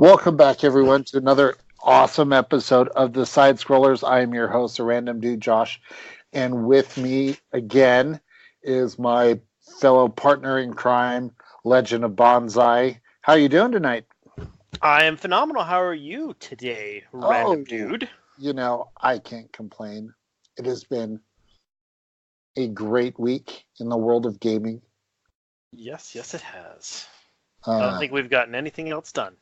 Welcome back, everyone, to another awesome episode of the Side Scrollers. I am your host, a random dude, Josh, and with me again is my fellow partner in crime, Legend of Bonsai. How are you doing tonight? I am phenomenal. How are you today, random dude? I can't complain. It has been a great week in the world of gaming. Yes, it has. I don't think we've gotten anything else done.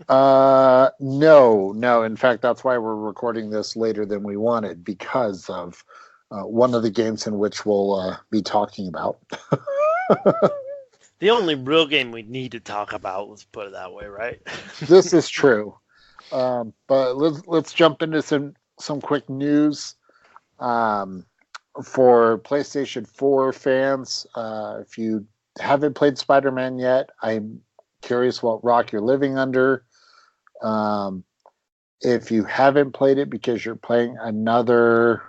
No. In fact, that's why we're recording this later than we wanted, because of one of the games in which we'll be talking about. The only real game we need to talk about, let's put it that way, right? This is true. But let's jump into some quick news. For PlayStation 4 fans, if you haven't played Spider-Man yet, I'm curious what rock you're living under. If you haven't played it because you're playing another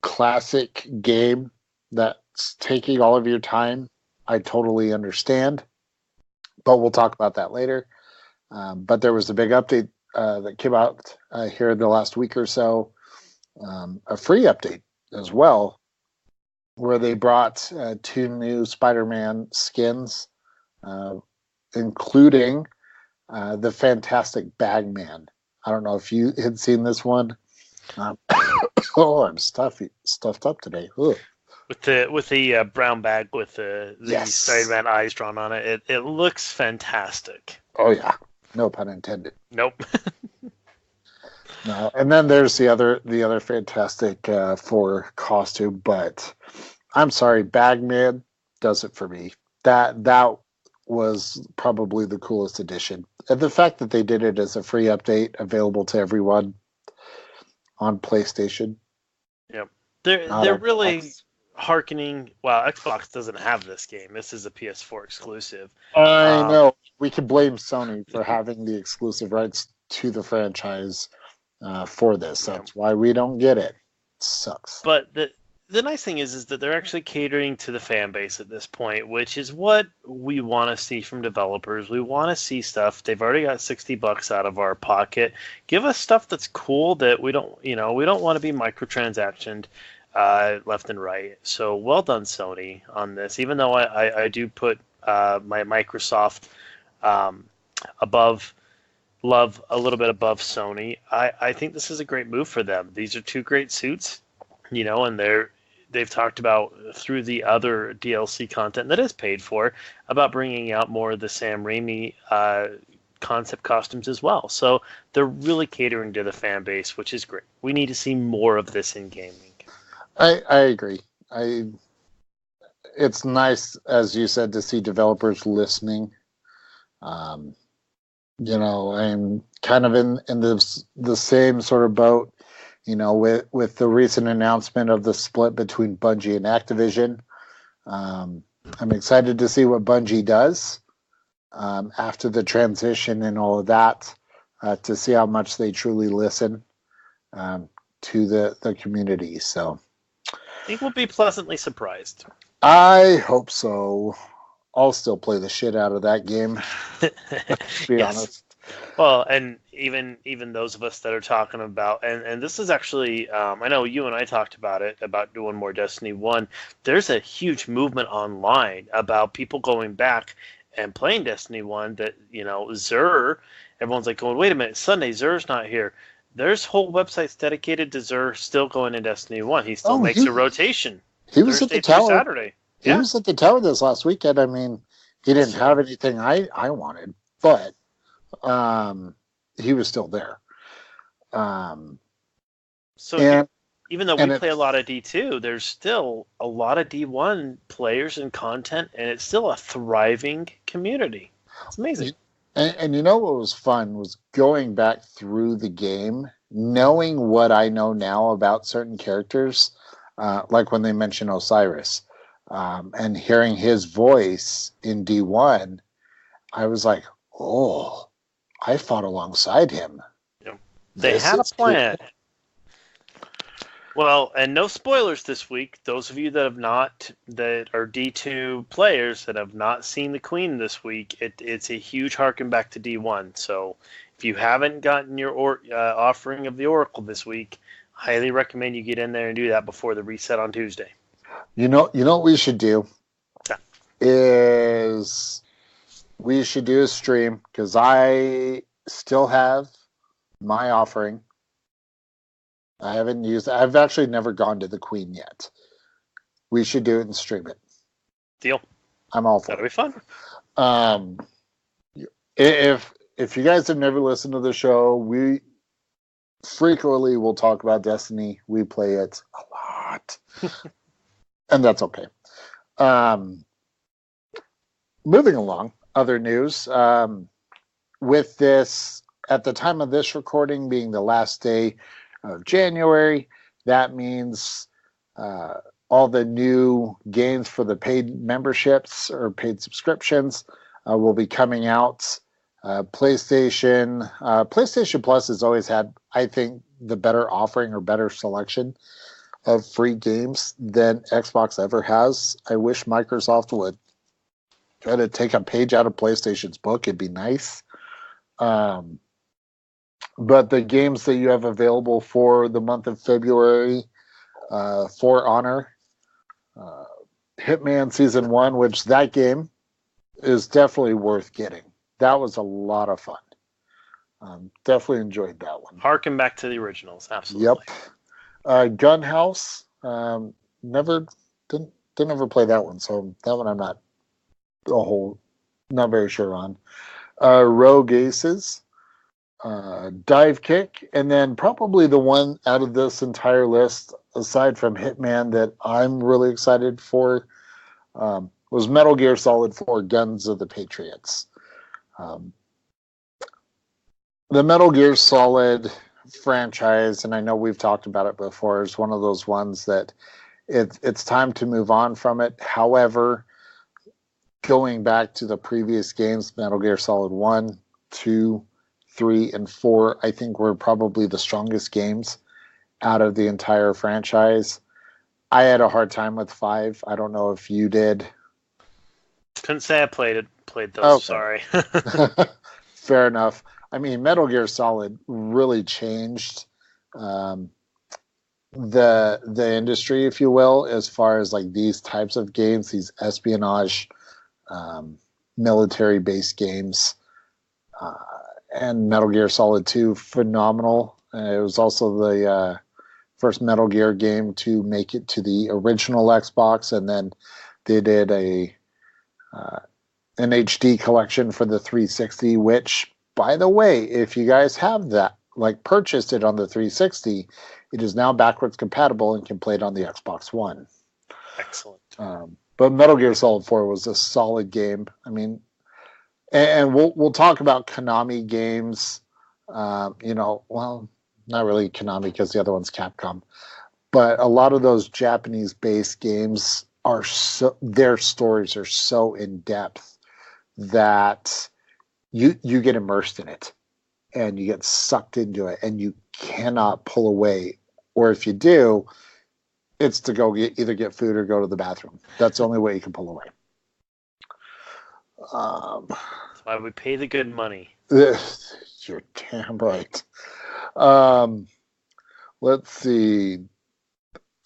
classic game that's taking all of your time, I totally understand. But we'll talk about that later. But there was a big update that came out here in the last week or so, a free update as well, where they brought two new Spider-Man skins, including the Fantastic Bagman. I don't know if you had seen this one. I'm stuffed up today. Ugh. With the brown bag with the Yes. Spider-Man eyes drawn on it. It looks fantastic. Oh yeah, no pun intended. Nope. No, and then there's the other Fantastic Four costume, but I'm sorry, Bagman does it for me. That was probably the coolest addition. And the fact that they did it as a free update available to everyone on PlayStation. Yep. They're really hearkening. Well, Xbox doesn't have this game. This is a PS4 exclusive. I know. We can blame Sony for having the exclusive rights to the franchise for this. That's why we don't get it. It sucks. But the nice thing is that they're actually catering to the fan base at this point, which is what we want to see from developers. We want to see stuff. They've already got $60 out of our pocket. Give us stuff that's cool that we don't want to be microtransactioned left and right. So well done, Sony, on this. Even though I do put my Microsoft above. Love a little bit above Sony. I think this is a great move for them. These are two great suits, and they've talked about through the other DLC content that is paid for about bringing out more of the Sam Raimi concept costumes as well. So they're really catering to the fan base, which is great. We need to see more of this in gaming. I agree. It's nice, as you said, to see developers listening. I'm kind of in the same sort of boat, with the recent announcement of the split between Bungie and Activision. I'm excited to see what Bungie does after the transition and all of that, to see how much they truly listen to the community. So I think we'll be pleasantly surprised. I hope so. I'll still play the shit out of that game. To be honest. Well, and even those of us that are talking about, and this is actually, I know you and I talked about it, about doing more Destiny 1. There's a huge movement online about people going back and playing Destiny 1 that, Xur, everyone's like going, wait a minute, Sunday, Xur's not here. There's whole websites dedicated to Xur still going in Destiny 1. He still makes a rotation. He was Thursday at the tower. Saturday. He was at the tower this last weekend. I mean, he didn't have anything I wanted, but he was still there. Even though we play a lot of D2, there's still a lot of D1 players and content, and it's still a thriving community. It's amazing. And what was fun was going back through the game, knowing what I know now about certain characters, like when they mention Osiris. And hearing his voice in D1, I was like, oh, I fought alongside him. They had a plan. Well, and no spoilers this week. Those of you that are D2 players that have not seen the Queen this week, it's a huge harken back to D1. So if you haven't gotten your offering of the Oracle this week, highly recommend you get in there and do that before the reset on Tuesday. You know what we should do is we should do a stream because I still have my offering. I haven't used. I've actually never gone to the Queen yet. We should do it and stream it. Deal. I'm all for That'll it. be fun. If you guys have never listened to the show, we frequently will talk about Destiny. We play it a lot, and that's okay. Moving along, other news. With this, at the time of this recording being the last day of January, that means all the new games for the paid memberships or paid subscriptions will be coming out. PlayStation Plus has always had, I think, the better offering or better selection of free games than Xbox ever has. I wish Microsoft would try to take a page out of PlayStation's book. It'd be nice. But the games that you have available for the month of February, For Honor, Hitman Season 1, which that game is definitely worth getting. That was a lot of fun. Definitely enjoyed that one. Harken back to the originals, absolutely. Yep. Gun House, didn't ever play that one, so that one I'm not very sure on. Rogue Aces, Dive Kick, and then probably the one out of this entire list, aside from Hitman, that I'm really excited for was Metal Gear Solid 4 Guns of the Patriots. The Metal Gear Solid franchise, and I know we've talked about it before, is one of those ones that it's time to move on from it. However, going back to the previous games, Metal Gear Solid 1, 2, 3, and 4, I think were probably the strongest games out of the entire franchise. I had a hard time with 5. I don't know if you did. Couldn't say I played those. Okay. Sorry. Fair enough. I mean, Metal Gear Solid really changed the industry, if you will, as far as like these types of games, these espionage, military-based games. And Metal Gear Solid 2, phenomenal. It was also the first Metal Gear game to make it to the original Xbox, and then they did an HD collection for the 360, which, by the way, if you guys have that, like purchased it on the 360, it is now backwards compatible and can play it on the Xbox One. Excellent. But Metal Gear Solid 4 was a solid game. I mean, and we'll talk about Konami games. Well, not really Konami because the other one's Capcom, but a lot of those Japanese-based games their stories are so in depth that you get immersed in it and you get sucked into it and you cannot pull away. Or if you do, it's to go either get food or go to the bathroom. That's the only way you can pull away. That's why we pay the good money. You're damn right. Let's see.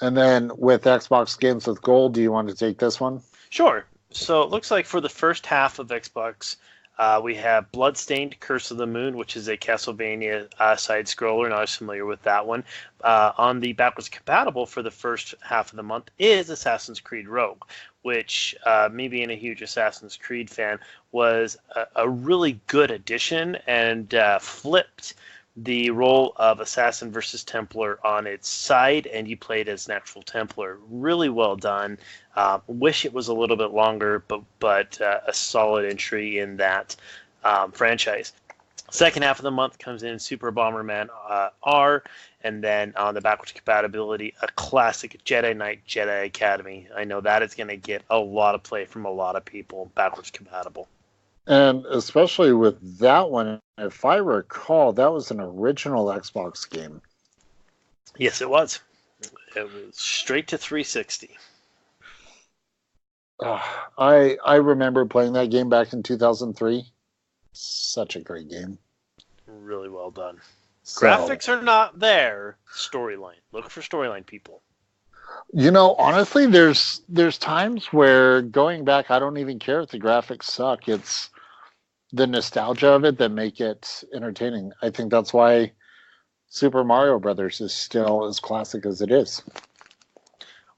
And then with Xbox Games with Gold, do you want to take this one? Sure. So it looks like for the first half of Xbox, we have Bloodstained Curse of the Moon, which is a Castlevania side-scroller. Not as familiar with that one. On the backwards compatible for the first half of the month is Assassin's Creed Rogue, which, me being a huge Assassin's Creed fan, was a really good addition and flipped the role of Assassin versus Templar on its side, and you played as Natural Templar. Really well done. Wish it was a little bit longer, but a solid entry in that franchise. Second half of the month comes in Super Bomberman R, and then on the backwards compatibility, a classic Jedi Knight Jedi Academy. I know that is going to get a lot of play from a lot of people, backwards compatible. And especially with that one, if I recall, that was an original Xbox game. Yes, it was. It was straight to 360. I remember playing that game back in 2003. Such a great game. Really well done. So, Graphics are not there. Storyline. Look for storyline, people. honestly, there's times where going back, I don't even care if the graphics suck. It's the nostalgia of it that make it entertaining. I think that's why Super Mario Brothers is still as classic as it is.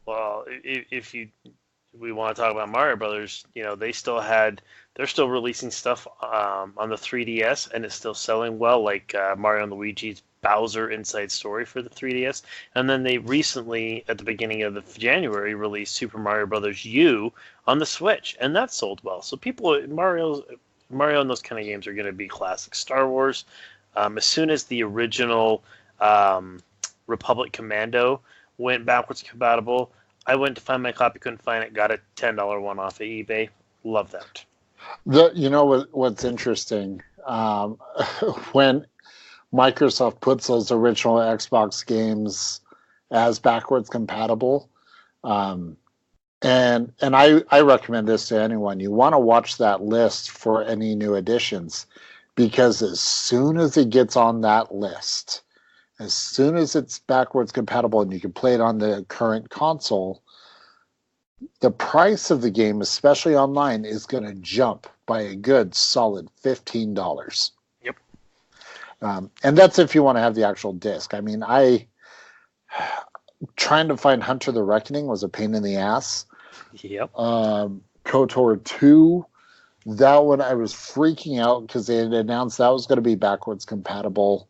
Well, if we want to talk about Mario Brothers, they're still releasing stuff on the 3DS, and it's still selling well, like Mario and Luigi's Bowser Inside Story for the 3DS. And then they recently, at the beginning of January, released Super Mario Brothers U on the Switch, and that sold well. So Mario and those kind of games are going to be classic. Star Wars, as soon as the original Republic Commando went backwards compatible, I went to find my copy, couldn't find it, got a $10 one off of eBay. Love that. What's interesting, when Microsoft puts those original Xbox games as backwards compatible, and I recommend this to anyone. You want to watch that list for any new additions, because as soon as it gets on that list, as soon as it's backwards compatible and you can play it on the current console, the price of the game, especially online, is going to jump by a good solid $15. Yep. And that's if you want to have the actual disc. I mean, trying to find Hunter the Reckoning was a pain in the ass. Yep. KOTOR 2, that one I was freaking out because they had announced that was going to be backwards compatible.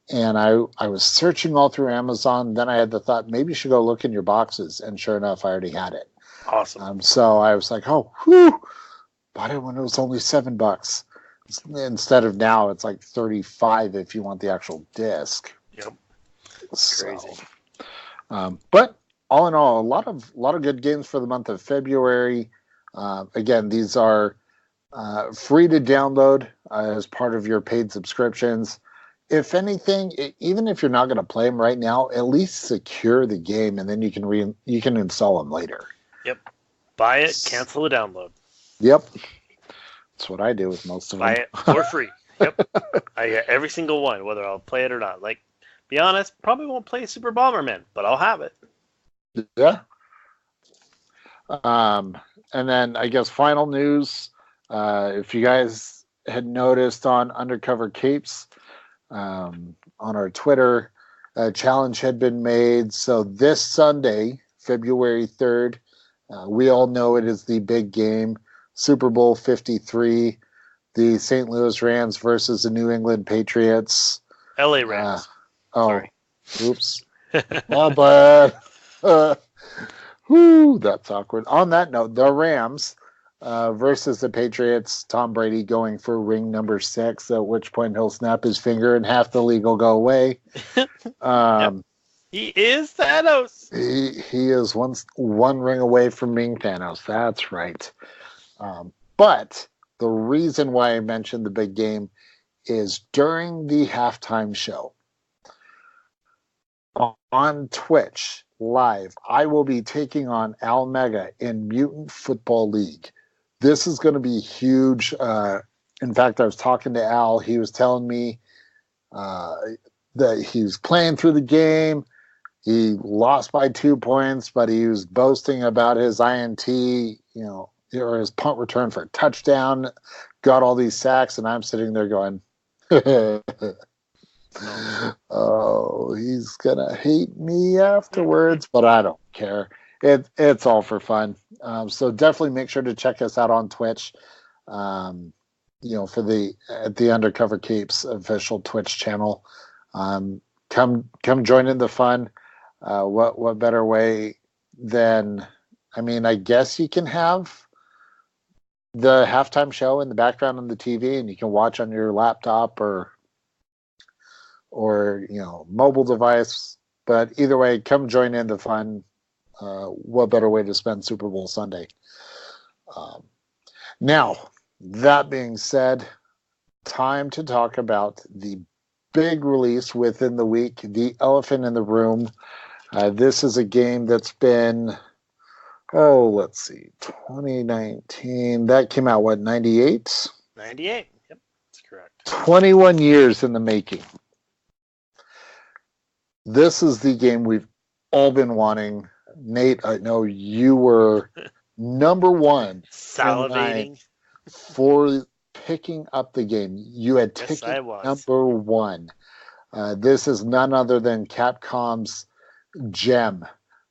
And I was searching all through Amazon. Then I had the thought, maybe you should go look in your boxes. And sure enough, I already had it. Awesome. So I was like, oh, whew, bought it when it was only $7. Instead of now, it's like $35 if you want the actual disc. Yep. Crazy. But all in all, a lot of good games for the month of February. Again, these are free to download as part of your paid subscriptions. If anything, even if you're not going to play them right now, at least secure the game, and then you can install them later. Yep. Buy it, cancel the download. Yep. That's what I do with most of them. Buy it for free. Yep. I get every single one, whether I'll play it or not. Like, be honest, probably won't play Super Bomberman, but I'll have it. Yeah. And then I guess final news, if you guys had noticed on Undercover Capes, on our Twitter, a challenge had been made. So this Sunday, February 3rd, we all know it is the big game, Super Bowl 53, the St. Louis Rams versus the New England Patriots. LA Rams. Sorry. Oops. My bad. Whew, that's awkward. On that note, the Rams versus the Patriots, Tom Brady going for ring number 6, at which point he'll snap his finger and half the league will go away. Yep. He is Thanos. He is one ring away from being Thanos. That's right. But the reason why I mentioned the big game is during the halftime show on Twitch live, I will be taking on Al Mega in Mutant Football League. This is going to be huge. In fact, I was talking to Al. He was telling me that he's playing through the game. He lost by 2 points, but he was boasting about his INT, or his punt return for a touchdown, got all these sacks, and I'm sitting there going, oh, he's going to hate me afterwards, but I don't care. It's all for fun. So definitely make sure to check us out on Twitch, at the Undercover Capes official Twitch channel. Come join in the fun. What better way than, I guess you can have the halftime show in the background on the TV, and you can watch on your laptop or mobile device. But either way, come join in the fun. What better way to spend Super Bowl Sunday? Now, that being said, time to talk about the big release within the week, the elephant in the room. This is a game that's been, let's see, 2019. That came out, what, 98? 98. Yep, that's correct. 21 years in the making. This is the game we've all been wanting. Nate, I know you were number one Salivating for picking up the game. You had yes, ticket I was. number one. This is none other than Capcom's gem.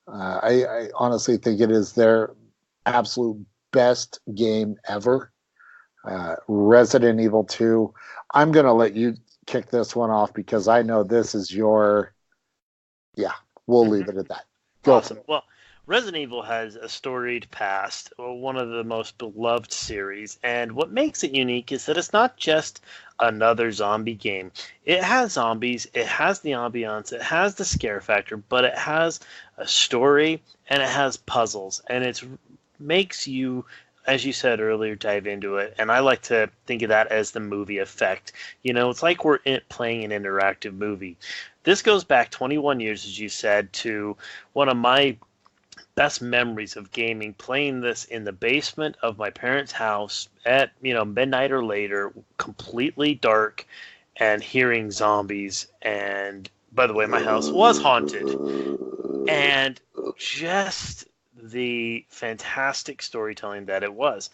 I honestly think it is their absolute best game ever. Resident Evil 2. I'm going to let you kick this one off because I know this is your... Yeah, we'll leave it at that. Go awesome. Well, Resident Evil has a storied past, one of the most beloved series, and what makes it unique is that it's not just another zombie game. It has zombies, it has the ambiance, it has the scare factor, but it has a story and it has puzzles, and it makes you, as you said earlier, dive into it. And I like to think of that as the movie effect. It's like we're playing an interactive movie. This goes back 21 years, as you said, to one of my best memories of gaming, playing this in the basement of my parents' house at midnight or later, completely dark, and hearing zombies. And by the way, my house was haunted, and just the fantastic storytelling that it was.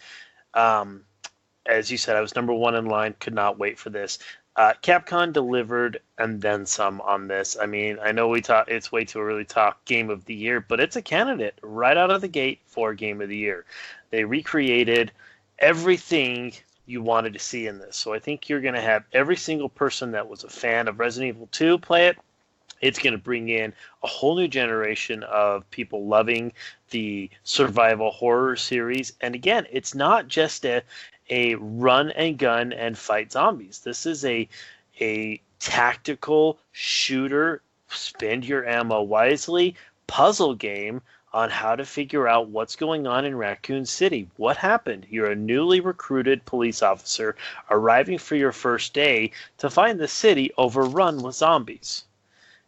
As you said, I was number one in line, could not wait for this. Capcom delivered and then some on this. I mean, I know it's way too early to talk Game of the Year, but it's a candidate right out of the gate for Game of the Year. They recreated everything you wanted to see in this. So I think you're going to have every single person that was a fan of Resident Evil 2 play it. It's going to bring in a whole new generation of people loving the survival horror series. And again, it's not just a run and gun and fight zombies. This is a tactical shooter, spend your ammo wisely, puzzle game on how to figure out what's going on in Raccoon City. What happened? You're a newly recruited police officer arriving for your first day to find the city overrun with zombies.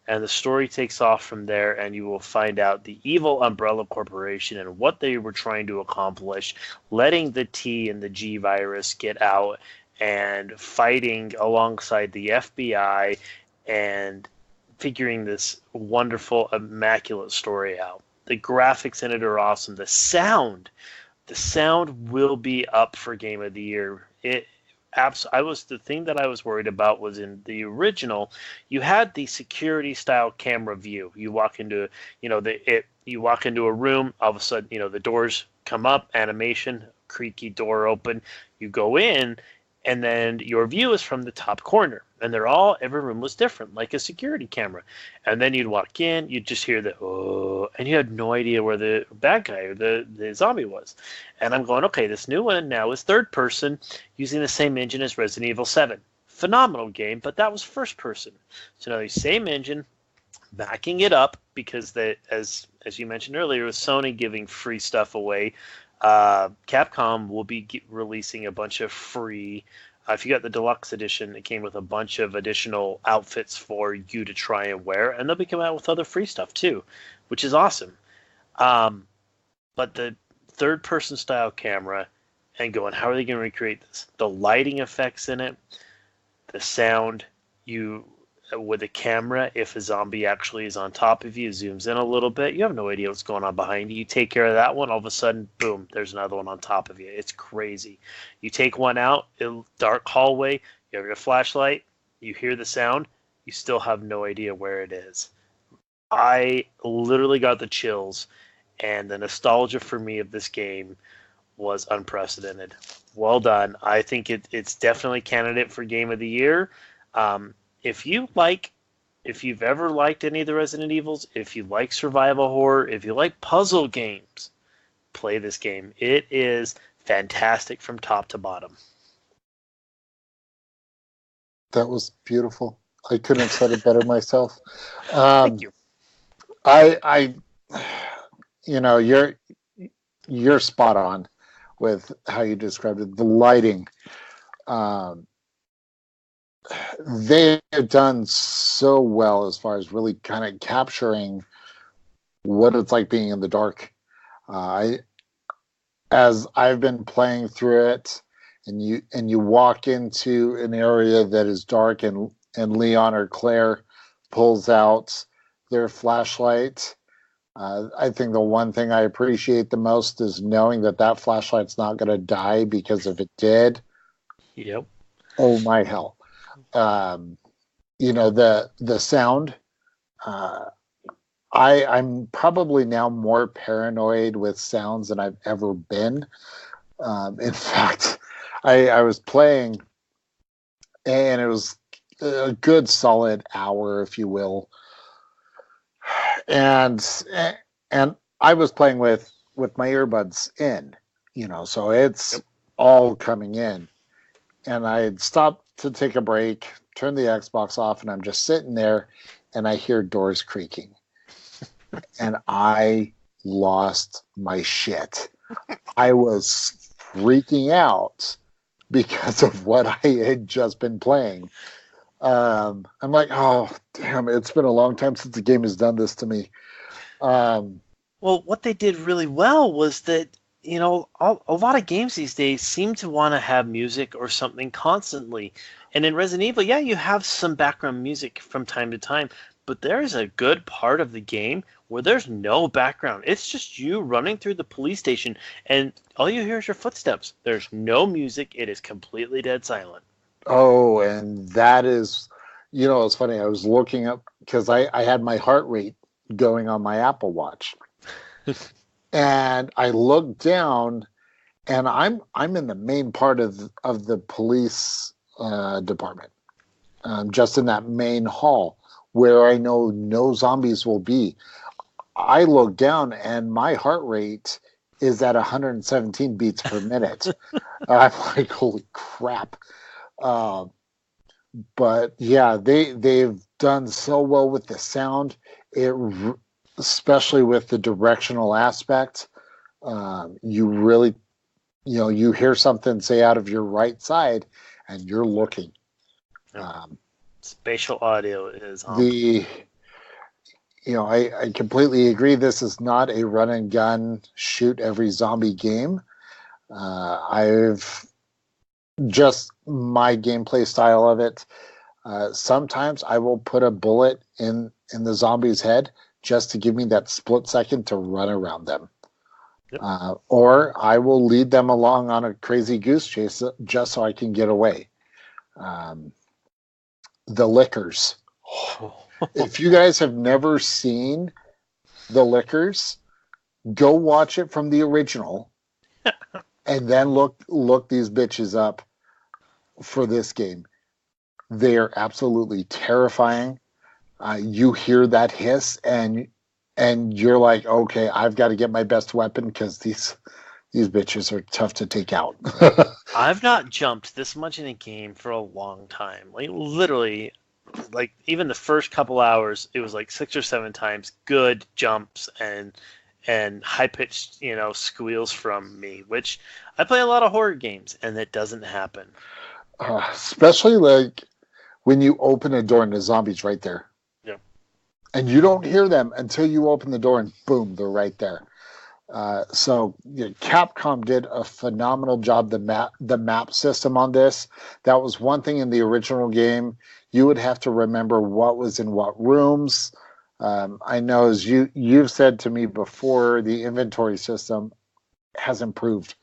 And the story takes off from there, and you will find out the evil Umbrella Corporation and what they were trying to accomplish, letting the T and the G virus get out and fighting alongside the FBI and figuring this wonderful, immaculate story out. The graphics in it are awesome. The sound will be up for Game of the Year. The thing that I was worried about was in the original, you had the security style camera view. You walk into, you walk into a room, all of a sudden, the doors come up, animation, creaky door open, you go in, and then your view is from the top corner. And every room was different, like a security camera. And then you'd walk in, you'd just hear the, oh, and you had no idea where the bad guy or the zombie was. And I'm going, okay, this new one now is third person using the same engine as Resident Evil 7. Phenomenal game, but that was first person. So now the same engine, backing it up, because as you mentioned earlier, with Sony giving free stuff away, Capcom will be releasing a bunch of free. If you got the deluxe edition, it came with a bunch of additional outfits for you to try and wear, and they'll be coming out with other free stuff too, which is awesome. But the third-person style camera, and going, how are they going to recreate this? The lighting effects in it, the sound, with a camera, if a zombie actually is on top of you, zooms in a little bit, you have no idea what's going on behind you. You take care of that one, all of a sudden, boom, there's another one on top of you. It's crazy. You take one out, dark hallway, you have your flashlight, you hear the sound, you still have no idea where it is. I literally got the chills, and the nostalgia for me of this game was unprecedented. Well done. I think it's definitely a candidate for Game of the Year. If you've ever liked any of the Resident Evils, if you like survival horror, if you like puzzle games, play this game. It is fantastic from top to bottom. That was beautiful. I couldn't have said it better myself. Thank you. You're spot on with how you described it. The lighting. They have done so well as far as really kind of capturing what it's like being in the dark. I as I've been playing through it, and you walk into an area that is dark, and Leon or Claire pulls out their flashlight. I think the one thing I appreciate the most is knowing that that flashlight's not going to die, because if it did, Yep. oh my hell. Um, the sound. Uh, I'm probably now more paranoid with sounds than I've ever been. In fact, I was playing, and it was a good solid hour, if you will, and and I was playing with my earbuds in, so it's all coming in, and I had stopped to take a break, turn the Xbox off, and I'm just sitting there, and I hear doors creaking, and I lost my shit. I was freaking out because of what I had just been playing. I'm like, oh, damn, it's been a long time since the game has done this to me. Well, what they did really well was that, a lot of games these days seem to want to have music or something constantly. And in Resident Evil, yeah, you have some background music from time to time, but there's a good part of the game where there's no background. It's just you running through the police station, and all you hear is your footsteps. There's no music. It is completely dead silent. Oh, and that is, it's funny. I was looking up because I had my heart rate going on my Apple Watch, and I looked down, and I'm in the main part of the police department, just in that main hall where I know no zombies will be. I look down, and my heart rate is at 117 beats per minute. I'm like, holy crap. Uh, but yeah, they've done so well with the sound, especially with the directional aspect. You really, you hear something, say, out of your right side, and you're looking. Spatial audio is on. I completely agree. This is not a run and gun shoot every zombie game. I've just my gameplay style of it. Sometimes I will put a bullet in the zombie's head just to give me that split second to run around them. Yep. Or I will lead them along on a crazy goose chase just so I can get away. The Lickers. If you guys have never seen The Lickers, go watch it from the original and then look these bitches up for this game. They are absolutely terrifying. You hear that hiss, and you're like, okay, I've got to get my best weapon because these bitches are tough to take out. I've not jumped this much in a game for a long time. Like literally, like even the first couple hours, it was like 6 or 7 times good jumps and high pitched, squeals from me. Which I play a lot of horror games, and that doesn't happen. Especially like when you open a door and the zombie's right there. Yeah. And you don't hear them until you open the door, and boom, they're right there. So Capcom did a phenomenal job. The map system on this, that was one thing in the original game. You would have to remember what was in what rooms. I know, as you've said to me before, the inventory system has improved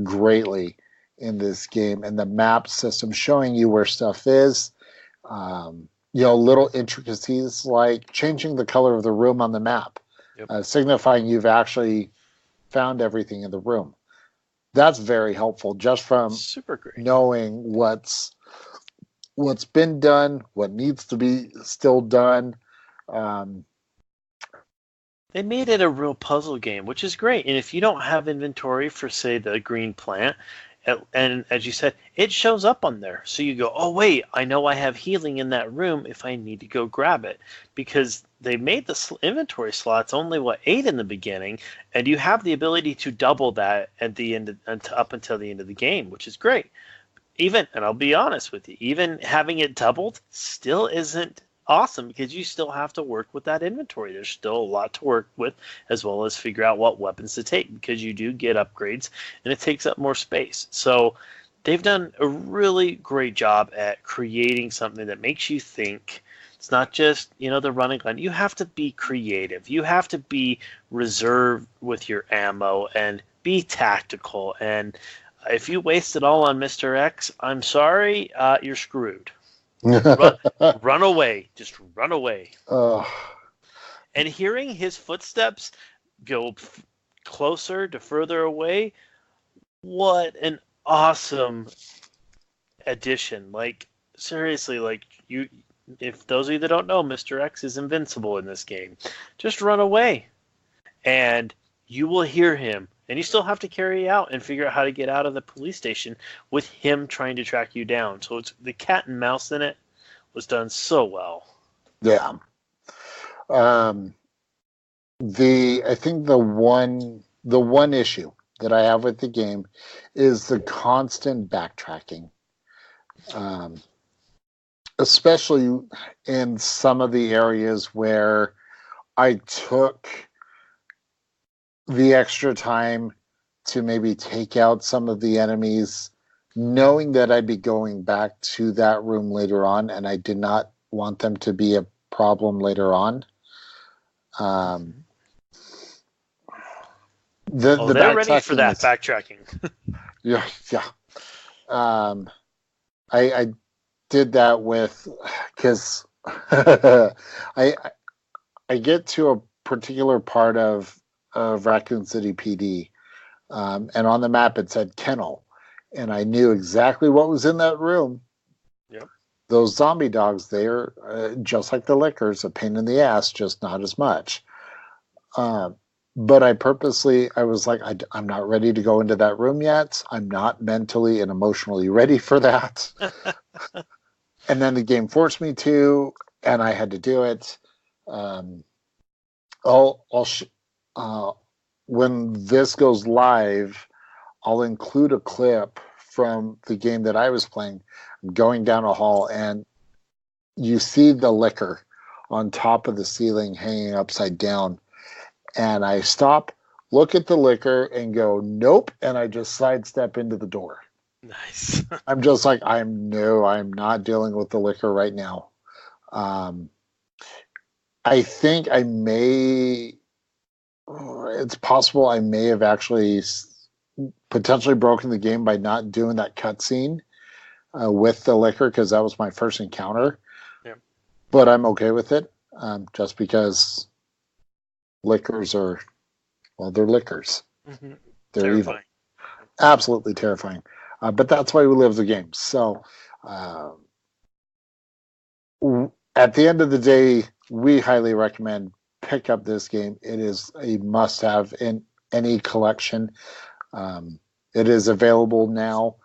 greatly in this game, and the map system showing you where stuff is. Little intricacies like changing the color of the room on the map, signifying you've actually found everything in the room. That's very helpful, just from super great knowing what's been done, what needs to be still done. They made it a real puzzle game, which is great. And if you don't have inventory for, say, the green plant, and as you said, it shows up on there. So you go, oh, wait, I know I have healing in that room if I need to go grab it. Because they made the inventory slots only, 8 in the beginning, and you have the ability to double that at the end, up until the end of the game, which is great. And I'll be honest with you, even having it doubled still isn't awesome because you still have to work with that inventory. There's still a lot to work with, as well as figure out what weapons to take because you do get upgrades and it takes up more space. So they've done a really great job at creating something that makes you think. It's not just, the running gun. You have to be creative. You have to be reserved with your ammo and be tactical. And if you waste it all on Mr. X, I'm sorry, you're screwed. Run, run away. Just run away. And hearing his footsteps go closer to further away, what an awesome addition. Like, seriously, like, if those of you that don't know, Mr. X is invincible in this game. Just run away. And you will hear him. And you still have to carry out and figure out how to get out of the police station with him trying to track you down. So it's the cat and mouse in it was done so well. Yeah. I think the one issue that I have with the game is the constant backtracking. Especially in some of the areas where I took the extra time to maybe take out some of the enemies, knowing that I'd be going back to that room later on, and I did not want them to be a problem later on. They're ready for that backtracking. Yeah. I did that with, because I get to a particular part of Raccoon City PD, and on the map it said kennel, and I knew exactly what was in that room. Yep. Those zombie dogs, they're just like the lickers, a pain in the ass, just not as much. But I was like, I'm not ready to go into that room yet. I'm not mentally and emotionally ready for that. And then the game forced me to, and I had to do it. When this goes live, I'll include a clip from the game that I was playing. I'm going down a hall, and you see the liquor on top of the ceiling hanging upside down. And I stop, look at the liquor, and go, nope, and I just sidestep into the door. Nice. I'm just like, I'm not dealing with the liquor right now. I think it's possible I may have actually potentially broken the game by not doing that cutscene with the liquor, because that was my first encounter. Yeah. But I'm okay with it, just because liquors are, they're liquors. Mm-hmm. They're terrifying. Evil. Absolutely terrifying. But that's why we live the game. So at the end of the day, we highly recommend pick up this game. It is a must-have in any collection. It is available now,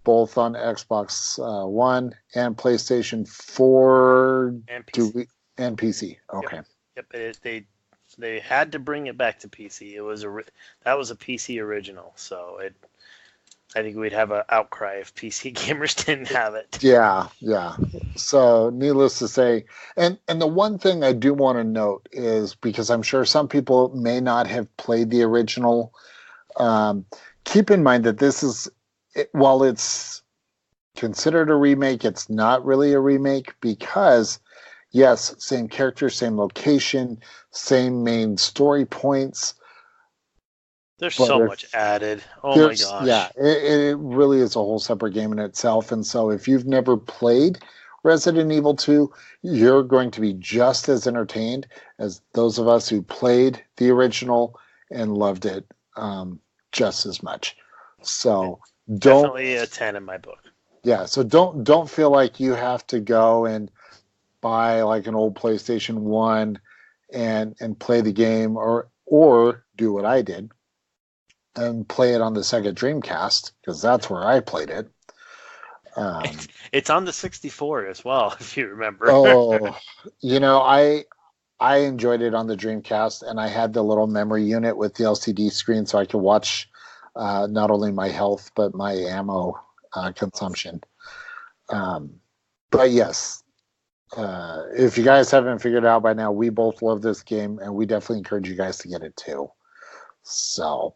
both on Xbox One and PlayStation 4 and PC. And PC. Okay. Yep. They had to bring it back to PC. That was a PC original, so I think we'd have an outcry if PC gamers didn't have it. Yeah. So needless to say, and the one thing I do want to note is, because I'm sure some people may not have played the original, keep in mind that this is, while it's considered a remake, it's not really a remake, because yes, same character, same location, same main story points. There's so much added. Oh my gosh. Yeah, it really is a whole separate game in itself. And so if you've never played Resident Evil 2, you're going to be just as entertained as those of us who played the original and loved it just as much. So definitely a 10 in my book. Yeah, so don't feel like you have to go and buy like an old PlayStation 1 and play the game, or do what I did and play it on the Sega Dreamcast, because that's where I played it. It's on the 64 as well, if you remember. I enjoyed it on the Dreamcast, and I had the little memory unit with the LCD screen, so I could watch not only my health but my ammo consumption. But yes, if you guys haven't figured out by now, we both love this game, and we definitely encourage you guys to get it too. So,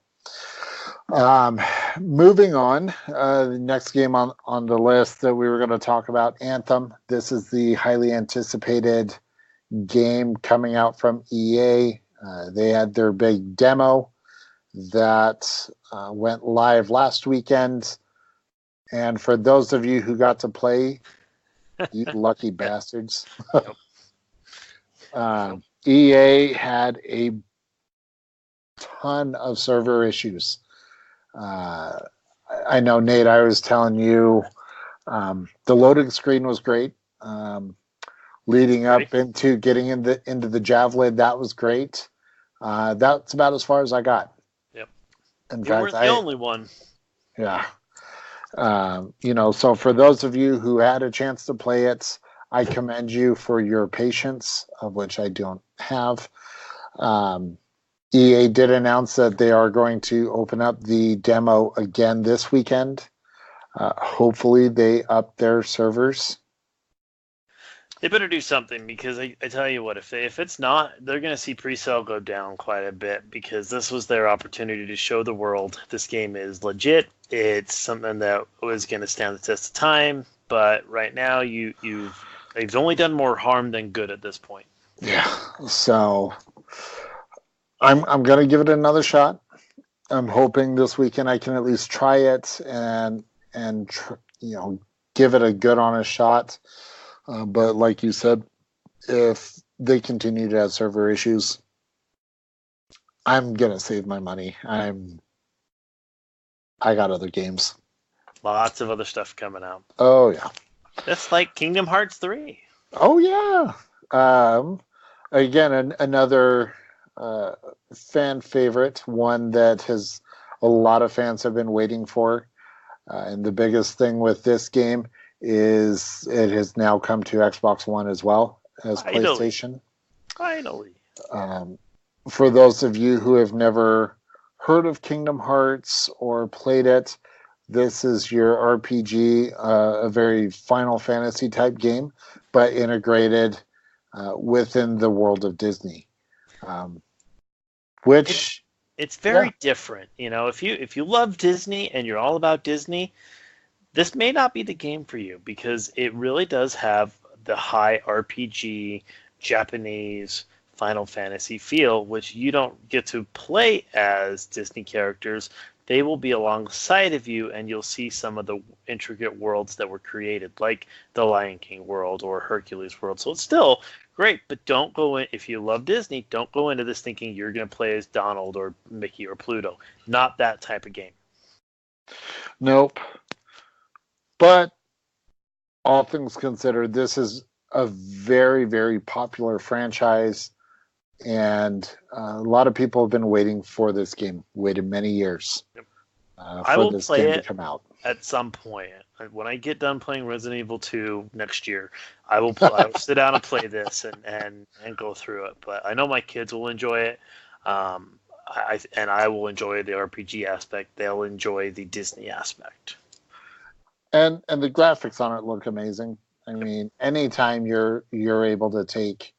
moving on, the next game on the list that we were going to talk about, Anthem. This is the highly anticipated game coming out from EA. They had their big demo that went live last weekend. And for those of you who got to play, you lucky bastards. EA had a ton of server issues. I know, Nate, I was telling you the loading screen was great. Leading up into getting into the Javelin, that was great. That's about as far as I got. Yep. In you fact, weren't the only one. Yeah. So for those of you who had a chance to play it, I commend you for your patience, of which I don't have. EA did announce that they are going to open up the demo again this weekend. Hopefully they up their servers. They better do something, because I tell you what, if it's not, they're going to see pre-sale go down quite a bit, because this was their opportunity to show the world this game is legit. It's something that was going to stand the test of time, but right now they've only done more harm than good at this point. Yeah, so I'm going to give it another shot. I'm hoping this weekend I can at least try it and give it a good honest shot. But like you said, if they continue to have server issues, I'm gonna save my money. I got other games. Lots of other stuff coming out. Oh yeah. Just like Kingdom Hearts 3. Oh yeah. Again, another fan favorite, one that a lot of fans have been waiting for. And the biggest thing with this game is it has now come to Xbox One as well as PlayStation. Finally. For those of you who have never heard of Kingdom Hearts or played it, this is your RPG, a very Final Fantasy type game, but integrated within the world of Disney. It's very different. If you love Disney and you're all about Disney, this may not be the game for you, because it really does have the high RPG Japanese Final Fantasy feel, which you don't get to play as Disney characters. They will be alongside of you, and you'll see some of the intricate worlds that were created, like the Lion King world or Hercules world. So it's still great, but don't go in, if you love Disney, don't go into this thinking you're going to play as Donald or Mickey or Pluto. Not that type of game. Nope. But all things considered, this is a very, very popular franchise, and a lot of people have been waiting for this game, waited many years for this game to come out. At some point. When I get done playing Resident Evil 2 next year, I will sit down and play this and go through it. But I know my kids will enjoy it, and I will enjoy the RPG aspect. They'll enjoy the Disney aspect. And the graphics on it look amazing. I mean, anytime you're able to take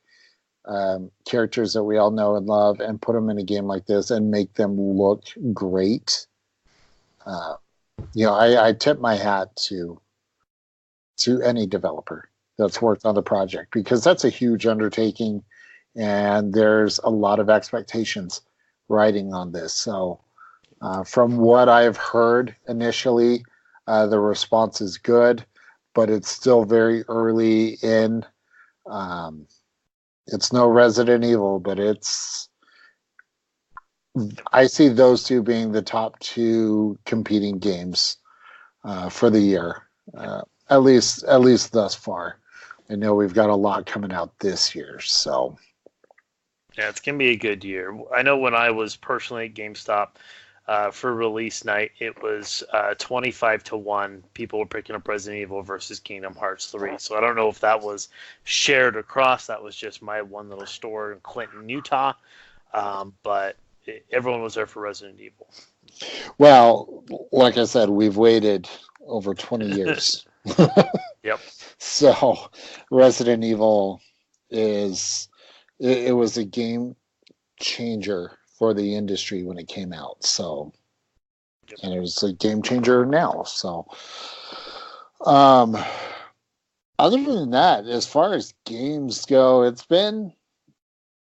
characters that we all know and love and put them in a game like this and make them look great, I tip my hat to any developer that's worked on the project, because that's a huge undertaking, and there's a lot of expectations riding on this. So, from what I've heard initially, the response is good, but it's still very early in. It's no Resident Evil, but I see those two being the top two competing games for the year, at least thus far. I know we've got a lot coming out this year, so yeah, it's gonna be a good year. I know when I was personally at GameStop for release night, it was 25-1. People were picking up Resident Evil versus Kingdom Hearts 3. So I don't know if that was shared across. That was just my one little store in Clinton, Utah. But everyone was there for Resident Evil. Well, like I said, we've waited over 20 years. Yep. So Resident Evil it was a game changer for the industry when it came out. So, and it was a game changer now. So, um, other than that, as far as games go,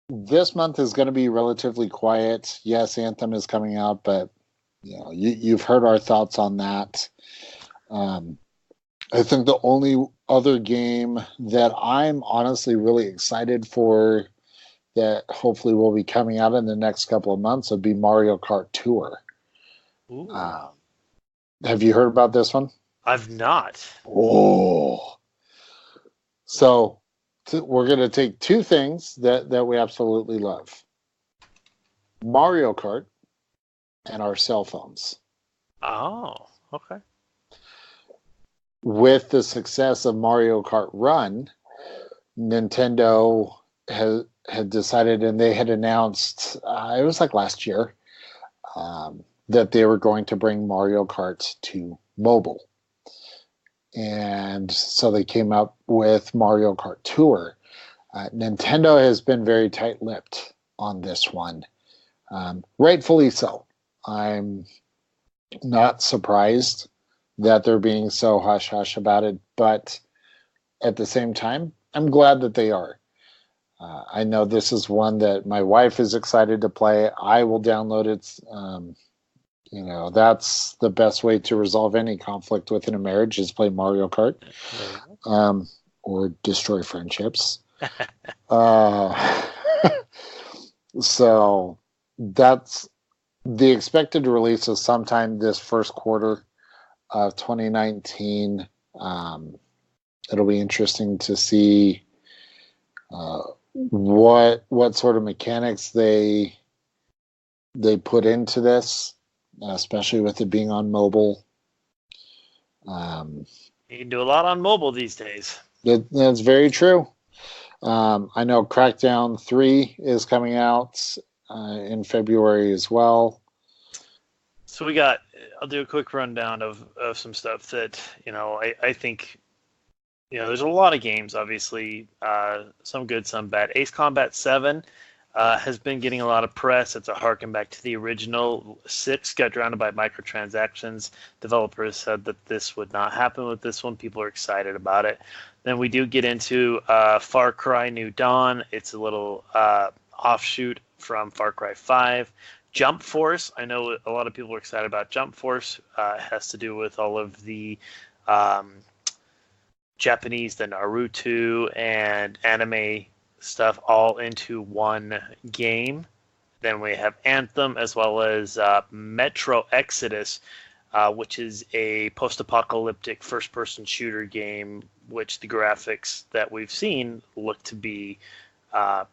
this month is going to be relatively quiet. Yes, Anthem is coming out, but you've heard our thoughts on that. I think the only other game that I'm honestly really excited for that hopefully will be coming out in the next couple of months would be Mario Kart Tour. Have you heard about this one? I've not. Oh. So we're going to take two things that we absolutely love. Mario Kart and our cell phones. Oh, okay. With the success of Mario Kart Run, Nintendo had decided, and they had announced, it was like last year, that they were going to bring Mario Kart to mobile. And so they came up with Mario Kart Tour. Nintendo has been very tight-lipped on this one. Rightfully so. I'm not surprised that they're being so hush-hush about it, but at the same time, I'm glad that they are. I know this is one that my wife is excited to play. I will download it. That's the best way to resolve any conflict within a marriage is play Mario Kart, or destroy friendships. So that's the expected release is sometime this first quarter of 2019. It'll be interesting to see what sort of mechanics they put into this, especially with it being on mobile. You can do a lot on mobile these days. That's very true. I know Crackdown 3 is coming out in February as well. So I'll do a quick rundown of some stuff that, I think, there's a lot of games, obviously, some good, some bad. Ace Combat 7 has been getting a lot of press. It's a harken back to the original. 6 got drowned by microtransactions. Developers said that this would not happen with this one. People are excited about it. Then we do get into Far Cry New Dawn. It's a little offshoot from Far Cry 5. Jump Force, I know a lot of people are excited about Jump Force. It has to do with all of the Japanese, the Naruto and anime stuff all into one game. Then we have Anthem, as well as Metro Exodus, which is a post-apocalyptic first-person shooter game, which the graphics that we've seen look to be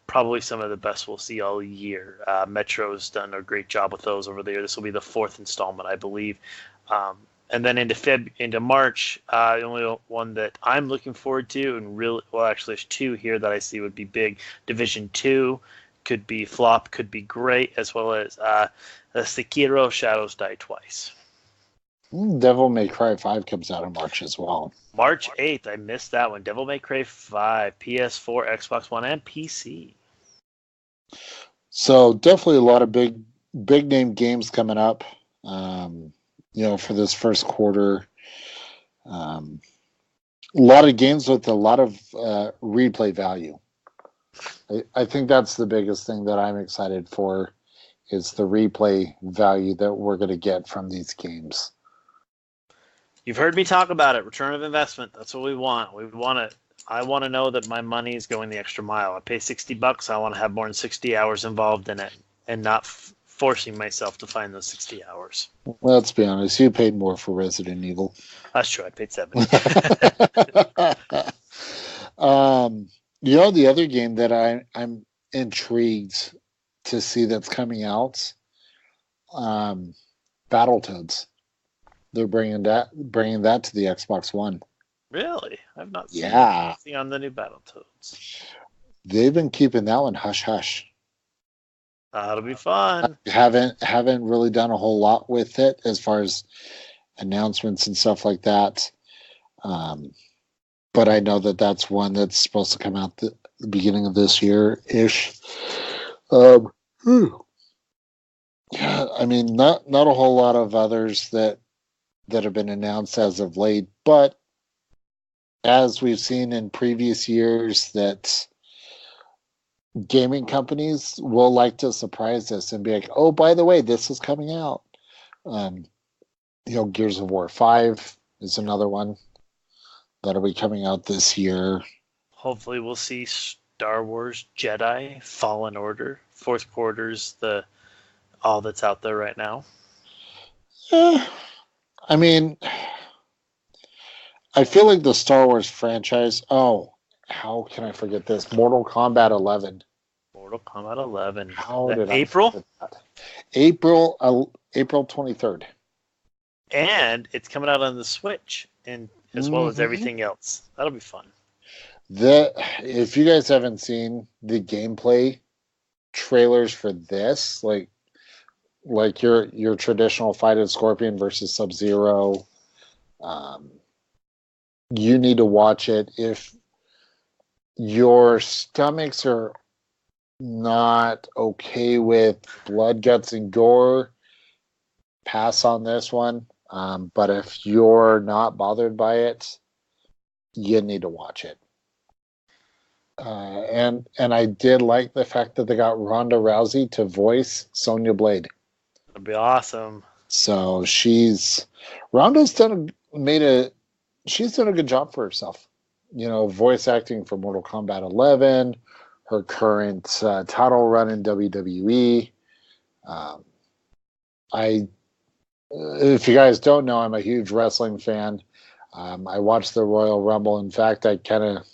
probably some of the best we'll see all year. Metro's done a great job with those over there. This will be the 4th installment, I believe. And then into March, the only one that I'm looking forward to, and actually there's 2 here that I see would be big. Division 2 could be flop, could be great, as well as Sekiro Shadows Die Twice. Devil May Cry 5 comes out in March as well. March 8th, I missed that one. Devil May Cry 5, PS4, Xbox One, and PC. So definitely a lot of big name games coming up. For this first quarter. A lot of games with a lot of replay value. I think that's the biggest thing that I'm excited for is the replay value that we're going to get from these games. You've heard me talk about it. Return of investment. That's what we want. I want to know that my money is going the extra mile. I pay $60. I want to have more than 60 hours involved in it and not forcing myself to find those 60 hours. Let's be honest. You paid more for Resident Evil. That's true. I paid $70. The other game that I'm intrigued to see that's coming out, Battletoads. They're bringing that to the Xbox One. Really? I've not seen anything on the new Battletoads. They've been keeping that one hush hush. That'll be fun. Haven't really done a whole lot with it as far as announcements and stuff like that. but I know that that's one that's supposed to come out the beginning of this year ish. Yeah, I mean, not a whole lot of others that have been announced as of late, but as we've seen in previous years, that gaming companies will like to surprise us and be like, "Oh, by the way, this is coming out." Um, Gears of War 5 is another one that'll be coming out this year. Hopefully, we'll see Star Wars Jedi Fallen Order. Fourth quarter's all that's out there right now. I mean, I feel like the Star Wars franchise. Oh, how can I forget this? Mortal Kombat 11. Mortal Kombat 11. How did April? I forget that? April 23rd. And it's coming out on the Switch, and as well as everything else. That'll be fun. If you guys haven't seen the gameplay trailers for this, like your traditional fight of Scorpion versus Sub-Zero, you need to watch it. If your stomachs are not okay with blood, guts, and gore, pass on this one. But if you're not bothered by it, you need to watch it. And I did like the fact that they got Ronda Rousey to voice Sonya Blade. That'd be awesome. So Ronda's done a good job for herself. Voice acting for Mortal Kombat 11, her current title run in WWE. If you guys don't know, I'm a huge wrestling fan. I watched the Royal Rumble. In fact, I kind of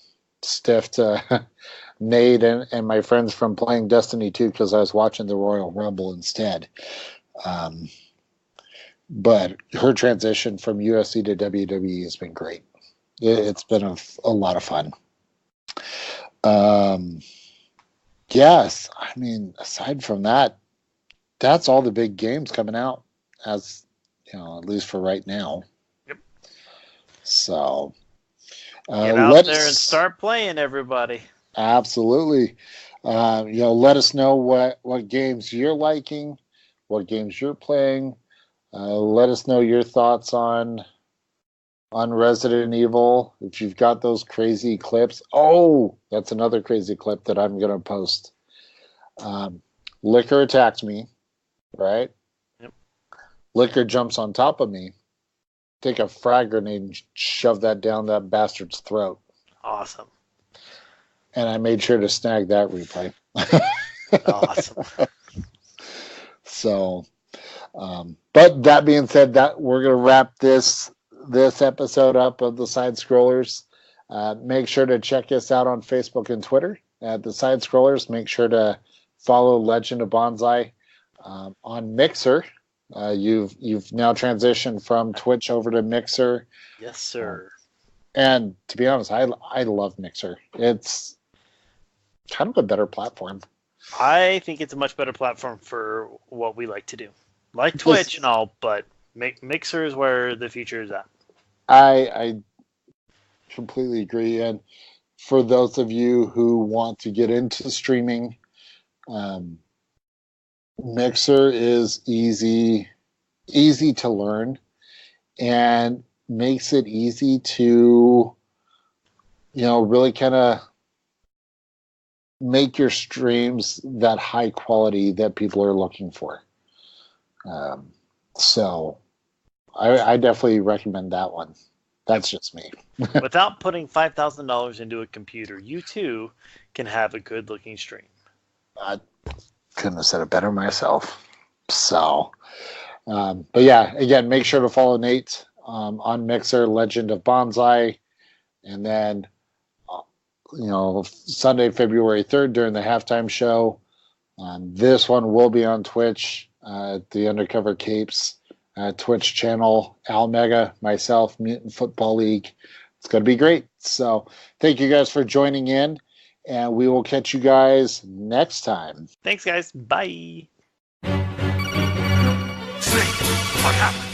stiffed Nate and my friends from playing Destiny 2 because I was watching the Royal Rumble instead. But her transition from UFC to WWE has been great. It's been a lot of fun. Yes, I mean, aside from that, that's all the big games coming out, as at least for right now. Yep. So get out there and start playing, everybody. Absolutely. Let us know what games you're liking, what games you're playing. Let us know your thoughts on Resident Evil. If you've got those crazy clips. Oh, that's another crazy clip that I'm going to post. Liquor attacks me, right? Yep. Liquor jumps on top of me. Take a frag grenade and shove that down that bastard's throat. Awesome. And I made sure to snag that replay. Awesome. So, but that being said, that we're going to wrap this episode up of the Side Scrollers. Make sure to check us out on Facebook and Twitter at the Side Scrollers. Make sure to follow Legend of Bonsai on Mixer. You've now transitioned from Twitch over to Mixer. Yes, sir. And to be honest, I love Mixer. It's kind of a better platform. I think it's a much better platform for what we like to do. Like Twitch and all, but Mixer is where the future is at. I completely agree. And for those of you who want to get into streaming, Mixer is easy to learn and makes it easy to, really kind of make your streams that high quality that people are looking for. So I definitely recommend that one. That's just me. Without putting $5,000 into a computer, you too can have a good looking stream. I couldn't have said it better myself. So, but yeah, again, make sure to follow Nate on Mixer, Legend of Bonsai, and then Sunday, February 3rd during the halftime show. This one will be on Twitch, the Undercover Capes Twitch channel, Al Mega, myself, Mutant Football League. It's going to be great. So thank you guys for joining in, and we will catch you guys next time. Thanks, guys. Bye. Snake, what happened?